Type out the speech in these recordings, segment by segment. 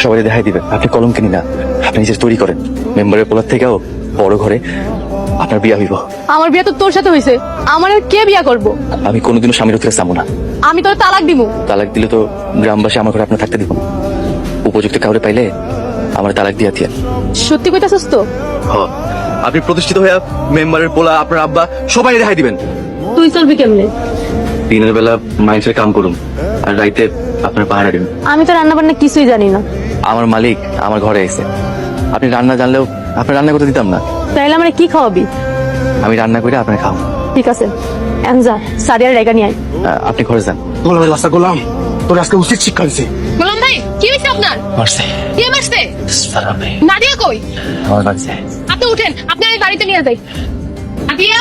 সবাই দেখাই দিবেন আপনি কলম কিনি না, আপনি নিজে তৈরি করেন। মেম্বারের পোলার থেকেও বড় ঘরে আপনার বিয়া হইব। আমার বিয়ে তো তোর সাথে হয়েছে, আমার আর কে বিয়া করব? আমি কোনোদিনও স্বামীর থেকে চাবো না। আমি তোর তালাক দিব। তালাক দিলে তো গ্রামবাসী আমার ঘরে আপনার থাকতে দিব না। উপযুক্ত কাউরে পাইলে আমার তালাক দিয়া দিয়েন। সত্যি কইতাছস তো? আপনি প্রতিষ্ঠিত হয়ে মেম্বারের পোলা, আপনার আব্বা সবাই রেহাই দিবেন। তুই চলবি কেমনে? দিনের বেলা মাইন্সের কাম করুন আর রাইতে আপনার পাহারা দিন। আমি তো রান্না বান্না কিছুই জানি না। আমার মালিক আমার ঘরে এসে, আপনি রান্না জানলেও আপনি রান্না করতে দিতাম না। তাইলে আমরা কি খাওয়াবি? আমি রান্না করে আপনার খাও। ঠিক আছে, এখন যা সারিয়ার রেগা নিয়ে আয়। আপনি ঘরে যান। গোলামের লাস্তা গোলাম, তোর আজকে উচিত শিক্ষা দিছে। গোলাম ভাই, কি হয়েছে আপনার? মারছে। কে মারছে? সারামে। নাদিয়া কই? আমার বাড়িতে। আপনি উঠেন, আপনি আমি বাড়িতে নিয়ে যাই। নাদিয়া,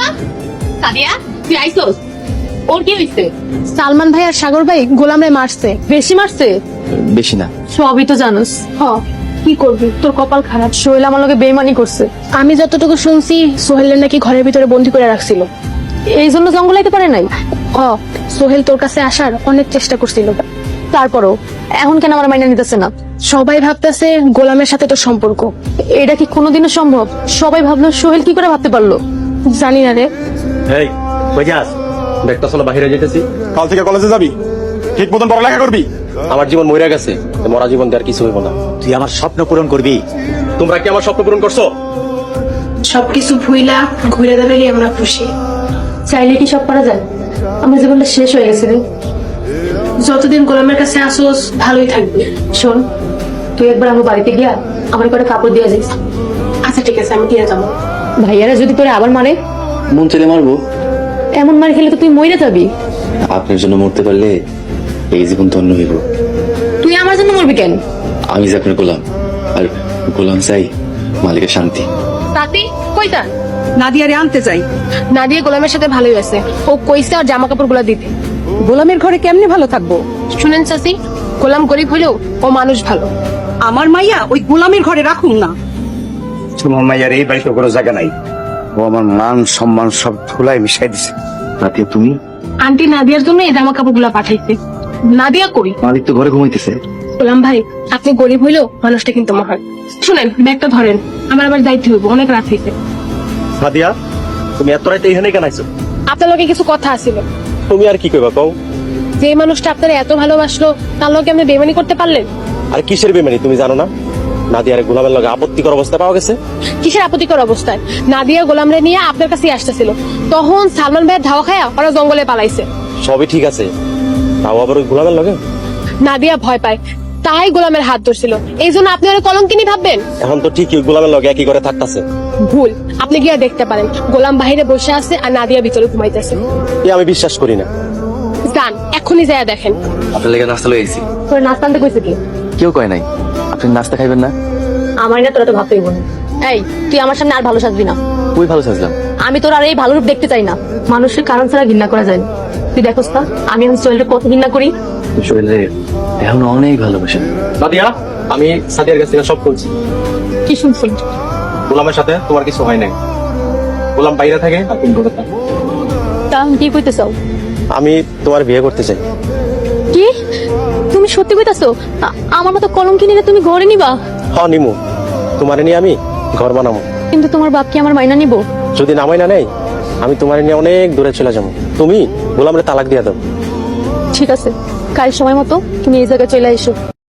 নাদিয়া, তুই আইছস? ওর কি হয়েছে? সালমান ভাই আর সাগর ভাই গোলামরে মারছে। বেশি মারছে? বেশি না। সবই তো জানোস। কি করবি, তোর কপাল খারাপ। সোহেল আমার লগে বেইমানি করছে। আমি যতটুকু শুনছি সোহেলের নাকি ঘরের ভিতরে বন্দি করে রাখছিল, এই জন্য জঙ্গল আইতে পারে নাই। সোহেল তোর কাছে আসার অনেক চেষ্টা করছিল, তারপরও এখন কেন আমার মাইনা নিতেছে না? সবাই ভাবতেছে গোলামের সাথে তোর সম্পর্ক। এটা কি কোনোদিনও সম্ভব? সবাই ভাবলো, সোহেল কি করে ভাবতে পারলো? জানি না রে। এই কই যাস? দেখতে চলো বাহিরে যেতেছি। কাল থেকে কলেজে যাবি, ঠিক মতন পড়ালেখা করবি। আমার জীবন মরে গেছে, মরা জীবন দিয়ে আর কিছু হইব না। তুই আমার স্বপ্ন পূরণ করবি। তোমরা কি আমার স্বপ্ন পূরণ করছো? সবকিছু ভুইলা ঘুরে দেবে আমরা খুশি। চাইলে কি সব করা যায়? আমার জীবনটা শেষ হয়ে গেছে রে। যতদিন গোলামের কাছে আসোস ভালোই থাকবে। শোন, তুই একবার আমার বাড়িতে গিয়া আমার কটা কাপড় দিয়ে যাইস। আচ্ছা ঠিক আছে, আমি দিয়ে যাবো। ভাইয়ারা যদি তোরে আবার মারে? মন চাইলে মারবো। এমন মার খেলে তো তুই মরে যাবি। আপনার জন্য মরতে পারলে এই জীবন ধন্য হইব। তুই আমার জন্য মরবি কেন? আমি যে আপনার গোলাম, আর গোলাম চাই মালিকের শান্তি। তাতি কইতা? নাদিয়ারে আনতে যাই। নাদিয়া গোলামের সাথে ভালোই আছে, ও কইছে আর জামা কাপড় গুলা দিতে। গোলামের ঘরে কেমনে ভালো থাকবো? শুনেন চাচি, গোলাম গরিব হলেও ও মানুষ ভালো। আমার মাইয়া ওই গোলামের ঘরে রাখুন না। তোমার মাইয়ার এই বাড়িতে কোনো জায়গা নাই। ও আমার মান সম্মান সব ধুলাই মিশাই দিছে। রাতে তুমি? আন্টি নাদিয়ার জন্য এই জামা কাপড় গুলা পাঠাইছে। নাদিয়া কই? মালিক তো ঘরে ঘুমাইতেছে। গোলাম ভাই, আপনি গরিব হইলেও মানুষটা কিন্তু মহান। শুনেন, ব্যাগটা ধরেন, আমার আবার দায়িত্ব হইব, অনেক রাত হইছে। সাদিয়া, তুমি এত রাতে এখানে কেন আইছো? আপনার লগে কিছু কথা আছিল। তুমি আর কি কইবা কও? যে মানুষটা আপনারা এত ভালোবাসলো তার লগে আপনি বেমানি করতে পারলেন? আর কিসের বেমানি তুমি জানো না? নাদিয়ার গোলামের লগে আপত্তিকর অবস্থা পাওয়া গেছে। কিসের আপত্তিকর অবস্থায়? নাদিয়া গোলামরে নিয়ে আপনার কাছে আসতেছিল, তখন সালমান ভাইয়ের ধাওয়া খায়া ওরা জঙ্গলে পালাইছে। সবই ঠিক আছে, তাও আবার ওই গোলামের লগে? নাদিয়া ভয় পায়, তাই গোলামের হাত ধরছিল। এই জন্য আপনি ওরা কলঙ্কিনী ভাববেন? এখন তো ঠিকই ওই গোলামের লগে একই করে থাকতেছে। ভুল। আপনি গিয়া দেখতে পারেন, গোলাম বাহিরে বসে আছে আর নাদিয়া ভিতরে ঘুমাইতেছে। আমি বিশ্বাস করি না। যান, এখনই যায়া দেখেন। আপনার লেগে নাস্তা লয়ে আইছি। তোর নাস্তা আনতে কইছে কি? কেউ কয় নাই। আপনি নাস্তা খাইবেন না? আমার না তোরা তো ভাবতেই বল। এই, তুই আমার সামনে আর ভালো সাজবি না। খুবই ভালো সাজলাম। আমি তোর আর এই ভালো রূপ দেখতে চাই না। মানুষের কারণ ছাড়া ঘৃণা করা যায় না। তুই দেখোস না আমি এখন সোহেলকে কত ঘৃণা করি। শরীরে এখন অনেক ভালোবাসেন। নাদিয়া, আমি সাদিয়ার কাছ থেকে সব বলছি। কি শুনছেন? গোলামের সাথে তোমার কিছু হয় নাই। গোলাম বাইরে থাকে আর তুমি ঘরে থাকো। তা আমি কি কইতে চাও? আমি তোমার বিয়ে করতে চাই। কি? তুমি সত্যি কইতাছো? আমার মতো কলঙ্কিনীরে তুমি ঘরে নিবা? হ্যাঁ নিমু, তোমার নিয়ে আমি ঘর বানাবো। কিন্তু তোমার বাপ কি আমার মাইনা নিব? যদি নামাই না নেই, আমি তোমার নিয়ে অনেক দূরে চলে যাবো। তুমি গোলামরে তালাক দিয়ে দাও। ঠিক আছে, কাল সময় মতো তুমি এই জায়গায় চলে এসো।